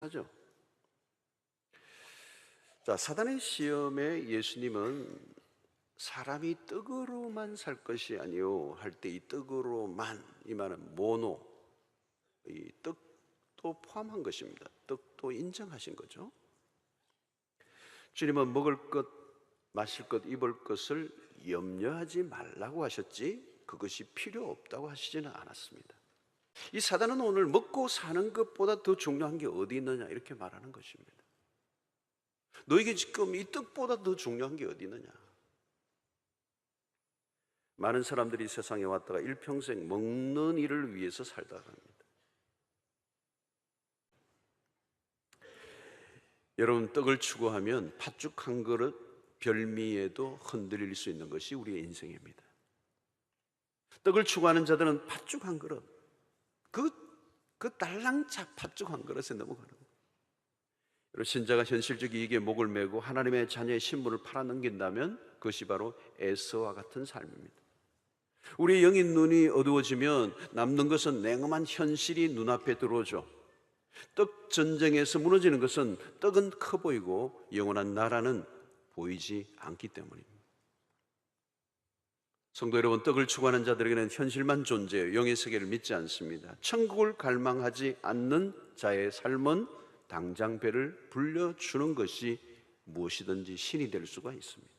하죠. 자, 사단의 시험에 예수님은 사람이 떡으로만 살 것이 아니요 할 때 이 떡으로만, 이 말은 모노, 이 떡도 포함한 것입니다. 떡도 인정하신 거죠. 주님은 먹을 것, 마실 것, 입을 것을 염려하지 말라고 하셨지 그것이 필요 없다고 하시지는 않았습니다. 이 사단은 오늘 먹고 사는 것보다 더 중요한 게 어디 있느냐 이렇게 말하는 것입니다. 너에게 지금 이 떡보다 더 중요한 게 어디 있느냐. 많은 사람들이 세상에 왔다가 일평생 먹는 일을 위해서 살다가 합니다. 여러분, 떡을 추구하면 팥죽 한 그릇 별미에도 흔들릴 수 있는 것이 우리의 인생입니다. 떡을 추구하는 자들은 팥죽 한 그릇, 그 딸랑차 팥죽 한 그릇에 넘어가는 거예요. 신자가 현실적 이익에 목을 메고 하나님의 자녀의 신분을 팔아넘긴다면 그것이 바로 에서와 같은 삶입니다. 우리의 영인 눈이 어두워지면 남는 것은 냉엄한 현실이 눈앞에 들어오죠. 떡 전쟁에서 무너지는 것은 떡은 커 보이고 영원한 나라는 보이지 않기 때문입니다. 성도 여러분, 떡을 추구하는 자들에게는 현실만 존재해요. 영의 세계를 믿지 않습니다. 천국을 갈망하지 않는 자의 삶은 당장 배를 불려주는 것이 무엇이든지 신이 될 수가 있습니다.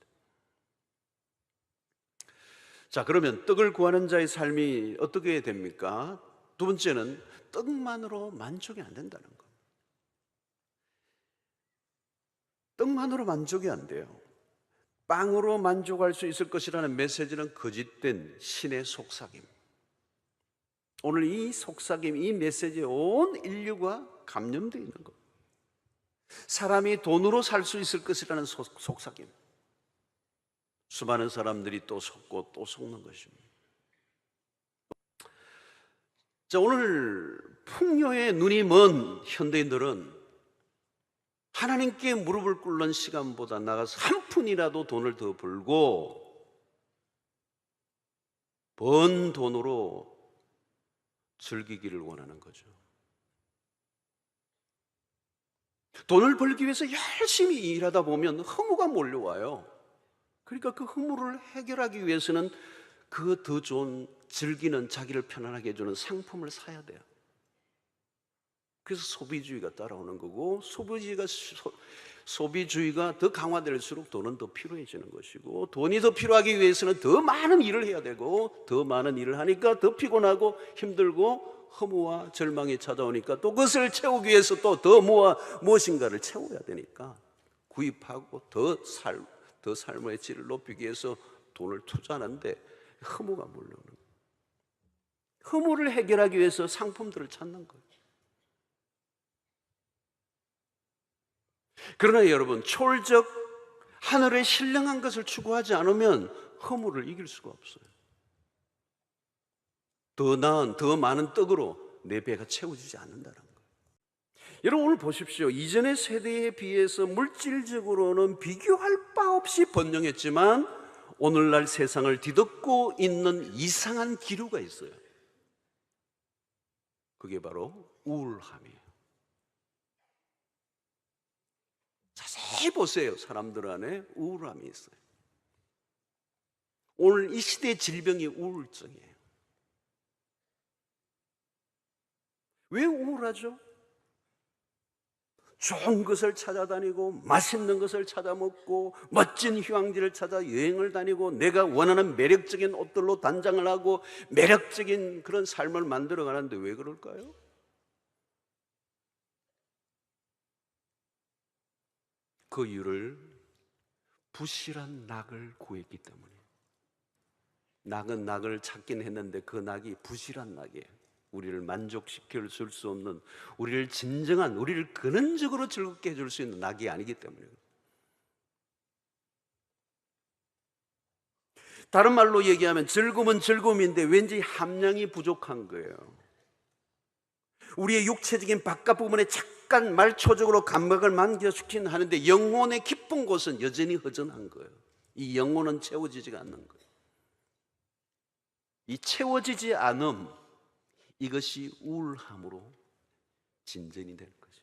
자, 그러면 떡을 구하는 자의 삶이 어떻게 됩니까? 두 번째는 떡만으로 만족이 안 된다는 것. 떡만으로 만족이 안 돼요. 빵으로 만족할 수 있을 것이라는 메시지는 거짓된 신의 속삭임. 오늘 이 속삭임, 이 메시지에 온 인류가 감염되어 있는 것. 사람이 돈으로 살 수 있을 것이라는 속삭임. 수많은 사람들이 또 속고 또 속는 것입니다. 자, 오늘 풍요의 눈이 먼 현대인들은 하나님께 무릎을 꿇는 시간보다 나가서 한 푼이라도 돈을 더 벌고 번 돈으로 즐기기를 원하는 거죠. 돈을 벌기 위해서 열심히 일하다 보면 허무가 몰려와요. 그러니까 그 허무를 해결하기 위해서는 그 더 좋은 즐기는, 자기를 편안하게 해주는 상품을 사야 돼요. 그래서 소비주의가 따라오는 거고, 소비주의가 더 강화될수록 돈은 더 필요해지는 것이고, 돈이 더 필요하기 위해서는 더 많은 일을 해야 되고, 더 많은 일을 하니까 더 피곤하고 힘들고 허무와 절망이 찾아오니까 또 그것을 채우기 위해서 또 더 무엇인가를 채워야 되니까 구입하고 더 삶의 질을 높이기 위해서 돈을 투자하는데 허무가 몰려오는 거예요. 허무를 해결하기 위해서 상품들을 찾는 거예요. 그러나 여러분, 초월적 하늘의 신령한 것을 추구하지 않으면 허무를 이길 수가 없어요. 더 나은, 더 많은 떡으로 내 배가 채워지지 않는다는 거예요. 여러분, 오늘 보십시오. 이전의 세대에 비해서 물질적으로는 비교할 바 없이 번영했지만 오늘날 세상을 뒤덮고 있는 이상한 기류가 있어요. 그게 바로 우울함이에요. 자세히 보세요. 사람들 안에 우울함이 있어요. 오늘 이 시대의 질병이 우울증이에요. 왜 우울하죠? 좋은 것을 찾아다니고 맛있는 것을 찾아 먹고 멋진 휴양지를 찾아 여행을 다니고 내가 원하는 매력적인 옷들로 단장을 하고 매력적인 그런 삶을 만들어 가는데 왜 그럴까요? 그 이유를 부실한 낙을 구했기 때문이에요. 낙은 낙을 찾긴 했는데 그 낙이 부실한 낙이에요. 우리를 만족시켜 줄 수 없는, 우리를 진정한, 우리를 근원적으로 즐겁게 해줄 수 있는 낙이 아니기 때문이에요. 다른 말로 얘기하면 즐거움은 즐거움인데 왠지 함량이 부족한 거예요. 우리의 육체적인 바깥 부분에 잠깐 말초적으로 감각을 만족시키긴 하는데 영혼의 깊은 곳은 여전히 허전한 거예요. 이 영혼은 채워지지가 않는 거예요. 이 채워지지 않음, 이것이 우울함으로 진전이 되는 거죠.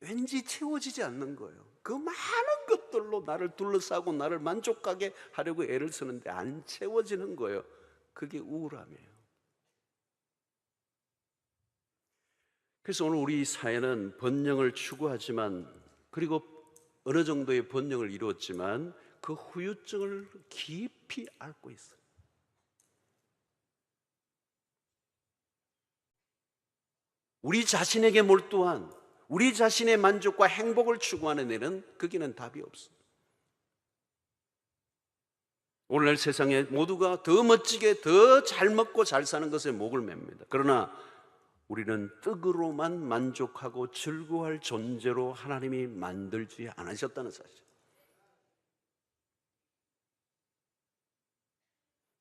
왠지 채워지지 않는 거예요. 그 많은 것들로 나를 둘러싸고 나를 만족하게 하려고 애를 쓰는데 안 채워지는 거예요. 그게 우울함이에요. 그래서 오늘 우리 사회는 번영을 추구하지만, 그리고 어느 정도의 번영을 이루었지만 그 후유증을 깊이 앓고 있어요. 우리 자신에게 몰두한, 우리 자신의 만족과 행복을 추구하는 애는 거기는 답이 없어. 오늘날 세상에 모두가 더 멋지게 더 잘 먹고 잘 사는 것에 목을 맵니다. 그러나 우리는 떡으로만 만족하고 즐거워할 존재로 하나님이 만들지 않으셨다는 사실.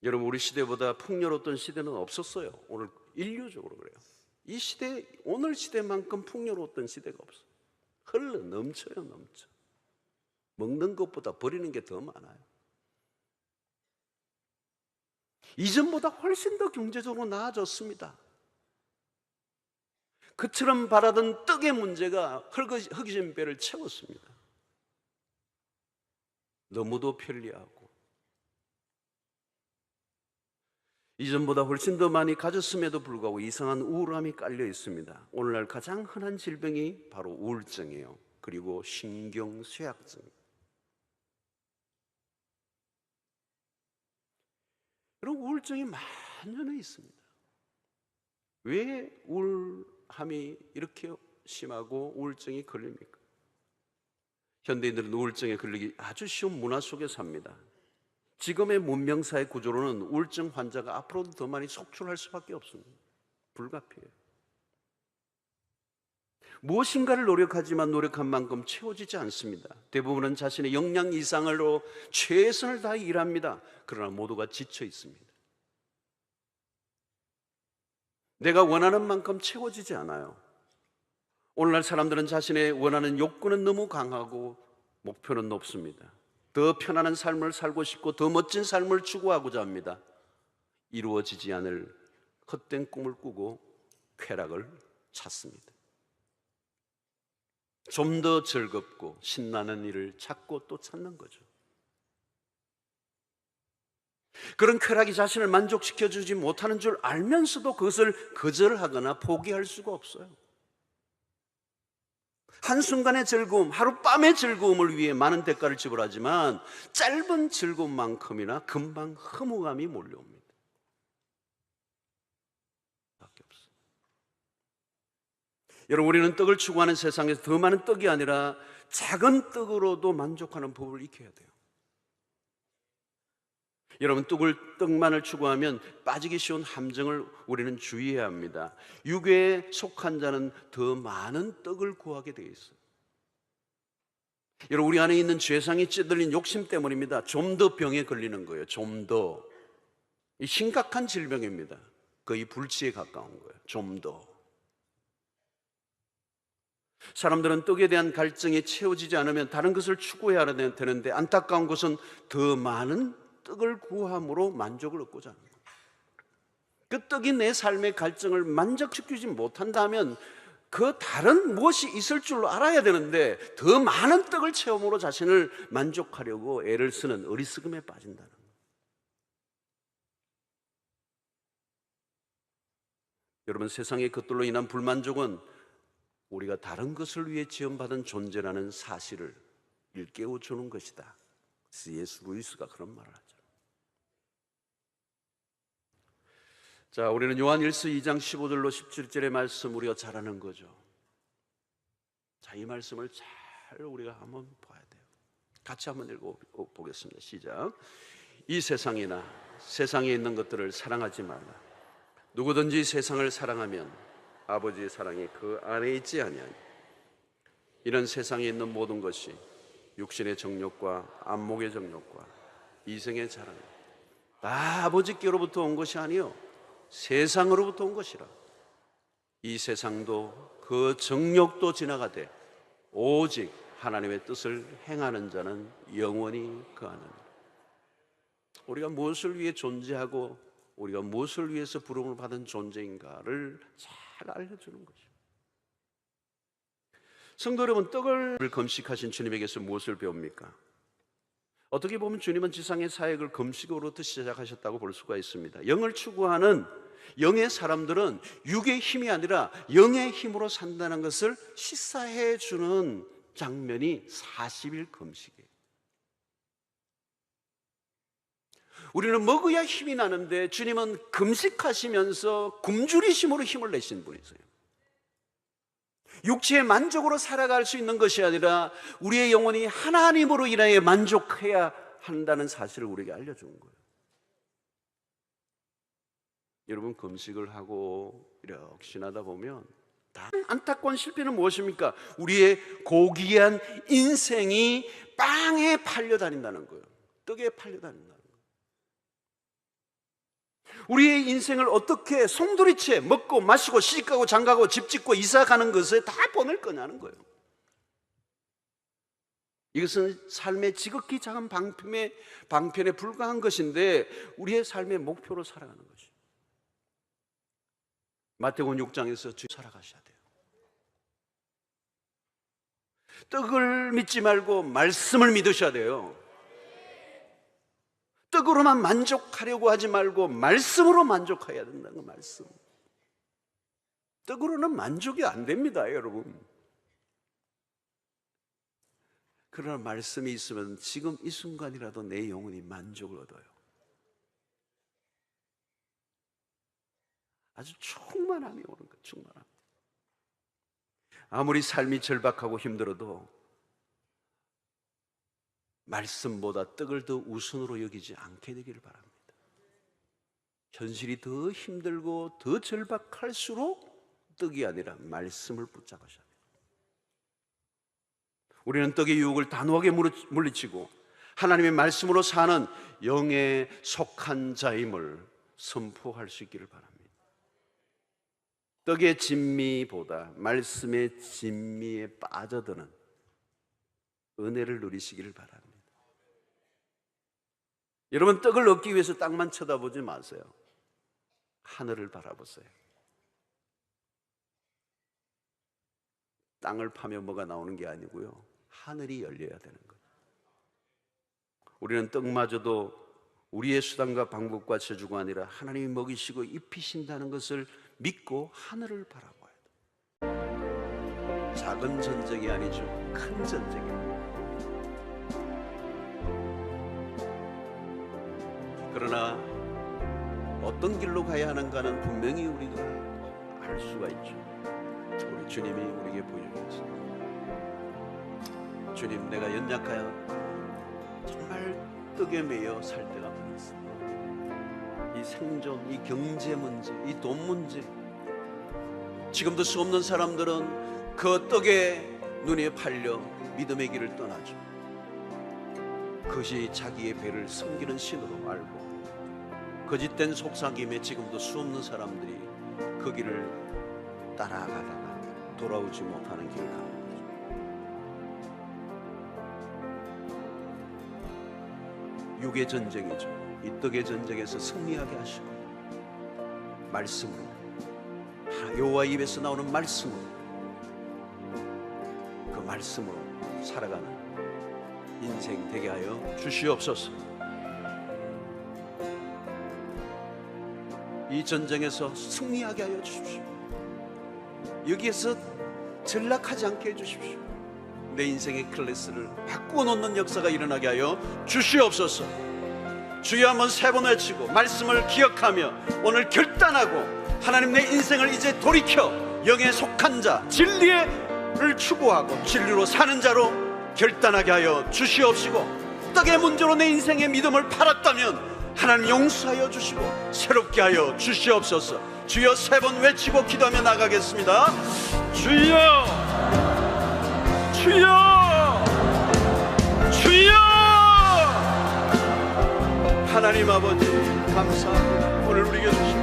여러분, 우리 시대보다 풍요로웠던 시대는 없었어요. 오늘 인류적으로 그래요. 이 시대, 오늘 시대만큼 풍요로웠던 시대가 없어요. 흘러 넘쳐요, 넘쳐. 먹는 것보다 버리는 게 더 많아요. 이전보다 훨씬 더 경제적으로 나아졌습니다. 그처럼 바라던 떡의 문제가 허기진 배를 채웠습니다. 너무도 편리하고 이전보다 훨씬 더 많이 가졌음에도 불구하고 이상한 우울함이 깔려 있습니다. 오늘날 가장 흔한 질병이 바로 우울증이에요. 그리고 신경쇠약증. 그런 우울증이 만연해 있습니다. 왜 우울함이 이렇게 심하고 우울증이 걸립니까? 현대인들은 우울증에 걸리기 아주 쉬운 문화 속에 삽니다. 지금의 문명사회 구조로는 우울증 환자가 앞으로도 더 많이 속출할 수밖에 없습니다. 불가피해요. 무엇인가를 노력하지만 노력한 만큼 채워지지 않습니다. 대부분은 자신의 역량 이상으로 최선을 다해 일합니다. 그러나 모두가 지쳐 있습니다. 내가 원하는 만큼 채워지지 않아요. 오늘날 사람들은 자신의 원하는 욕구는 너무 강하고 목표는 높습니다. 더 편안한 삶을 살고 싶고 더 멋진 삶을 추구하고자 합니다. 이루어지지 않을 헛된 꿈을 꾸고 쾌락을 찾습니다. 좀 더 즐겁고 신나는 일을 찾고 또 찾는 거죠. 그런 쾌락이 자신을 만족시켜주지 못하는 줄 알면서도 그것을 거절하거나 포기할 수가 없어요. 한순간의 즐거움, 하룻밤의 즐거움을 위해 많은 대가를 지불하지만 짧은 즐거움만큼이나 금방 허무감이 몰려옵니다. 밖에 없어요. 여러분, 우리는 떡을 추구하는 세상에서 더 많은 떡이 아니라 작은 떡으로도 만족하는 법을 익혀야 돼요. 여러분, 떡만을 추구하면 빠지기 쉬운 함정을 우리는 주의해야 합니다. 육에 속한 자는 더 많은 떡을 구하게 되어 있어요. 여러분, 우리 안에 있는 죄상이 찌들린 욕심 때문입니다. 좀 더 병에 걸리는 거예요. 좀 더. 이 심각한 질병입니다. 거의 불치에 가까운 거예요. 좀 더. 사람들은 떡에 대한 갈증이 채워지지 않으면 다른 것을 추구해야 되는데 안타까운 것은 더 많은 떡을 구함으로 만족을 얻고자 하는 거예요. 그 떡이 내 삶의 갈증을 만족시키지 못한다면 그 다른 무엇이 있을 줄로 알아야 되는데 더 많은 떡을 체험으로 자신을 만족하려고 애를 쓰는 어리석음에 빠진다는 거예요. 여러분, 세상의 것들로 인한 불만족은 우리가 다른 것을 위해 지원받은 존재라는 사실을 일깨워 주는 것이다. C.S. 루이스가 그런 말을 하죠. 자, 우리는 요한일서 2장 15절로 17절의 말씀 우리가 잘 아는 거죠. 자, 이 말씀을 잘 우리가 한번 봐야 돼요. 같이 한번 읽어보겠습니다. 시작. 이 세상이나 세상에 있는 것들을 사랑하지 말라. 누구든지 세상을 사랑하면 아버지의 사랑이 그 안에 있지 아니하니. 이런 세상에 있는 모든 것이 육신의 정욕과 안목의 정욕과 이생의 자랑, 다 아버지께로부터 온 것이 아니요 세상으로부터 온 것이라. 이 세상도 그 정욕도 지나가되 오직 하나님의 뜻을 행하는 자는 영원히 거하느니라. 우리가 무엇을 위해 존재하고 우리가 무엇을 위해서 부름을 받은 존재인가를 잘 알려주는 거죠. 성도 여러분, 떡을 금식하신 주님에게서 무엇을 배웁니까? 어떻게 보면 주님은 지상의 사역을 금식으로부터 시작하셨다고 볼 수가 있습니다. 영을 추구하는 영의 사람들은 육의 힘이 아니라 영의 힘으로 산다는 것을 시사해 주는 장면이 40일 금식이에요. 우리는 먹어야 힘이 나는데 주님은 금식하시면서 굶주리심으로 힘을 내신 분이세요. 육체의 만족으로 살아갈 수 있는 것이 아니라 우리의 영혼이 하나님으로 인하여 만족해야 한다는 사실을 우리에게 알려준 거예요. 여러분, 금식을 하고 이렇게 지나다 보면 다 안타까운 실패는 무엇입니까? 우리의 고귀한 인생이 빵에 팔려다닌다는 거예요. 떡에 팔려다닌다는 거예요. 우리의 인생을 어떻게 송두리째 먹고 마시고 시집가고 장가고 집 짓고 이사가는 것에 다 보낼 거냐는 거예요. 이것은 삶의 지극히 작은 방편에 불과한 것인데 우리의 삶의 목표로 살아가는 것이죠. 마태복음 6장에서 주 살아가셔야 돼요. 떡을 믿지 말고 말씀을 믿으셔야 돼요. 떡으로만 만족하려고 하지 말고 말씀으로 만족해야 된다는 거, 말씀. 떡으로는 만족이 안 됩니다, 여러분. 그러나 말씀이 있으면 지금 이 순간이라도 내 영혼이 만족을 얻어요. 아주 충만함이 오는 거예요, 충만함. 아무리 삶이 절박하고 힘들어도 말씀보다 떡을 더 우선으로 여기지 않게 되기를 바랍니다. 현실이 더 힘들고 더 절박할수록 떡이 아니라 말씀을 붙잡으셔야 돼요. 우리는 떡의 유혹을 단호하게 물리치고 하나님의 말씀으로 사는 영에 속한 자임을 선포할 수 있기를 바랍니다. 떡의 진미보다 말씀의 진미에 빠져드는 은혜를 누리시기를 바랍니다. 여러분, 떡을 얻기 위해서 땅만 쳐다보지 마세요. 하늘을 바라보세요. 땅을 파면 뭐가 나오는 게 아니고요, 하늘이 열려야 되는 거예요. 우리는 떡마저도 우리의 수단과 방법과 저주가 아니라 하나님이 먹이시고 입히신다는 것을 믿고 하늘을 바라봐야 돼요. 작은 전쟁이 아니죠, 큰 전쟁입니다. 그러나 어떤 길로 가야 하는가는 분명히 우리가 알 수가 있죠. 우리 주님이 우리에게 보여주셨습니다. 주님, 내가 연약하여 정말 떡에 매여 살 때가 많았습니다. 이 생존, 이 경제 문제, 이 돈 문제, 지금도 수없는 사람들은 그 떡에 눈에 팔려 믿음의 길을 떠나죠. 그것이 자기의 배를 섬기는 신으로 알고 거짓된 속삭임에 지금도 수없는 사람들이 그 길을 따라가다가 돌아오지 못하는 길을 가는 거죠. 육의 전쟁이죠. 이 떡의 전쟁에서 승리하게 하시고 말씀으로, 여호와 입에서 나오는 말씀으로, 그 말씀으로 살아가는 인생 되게 하여 주시옵소서. 이 전쟁에서 승리하게 하여 주십시오. 여기에서 전락하지 않게 해주십시오. 내 인생의 클래스를 바꾸어 놓는 역사가 일어나게 하여 주시옵소서. 주여 한번 3번 외치고 말씀을 기억하며 오늘 결단하고 하나님, 내 인생을 이제 돌이켜 영에 속한 자, 진리를 추구하고 진리로 사는 자로 결단하게 하여 주시옵시고, 떡의 문제로 내 인생의 믿음을 팔았다면 하나님 용서하여 주시고 새롭게 하여 주시옵소서. 주여 3번 외치고 기도하며 나가겠습니다. 주여, 주여, 주여. 하나님 아버지 감사합니다. 오늘 우리에게 주신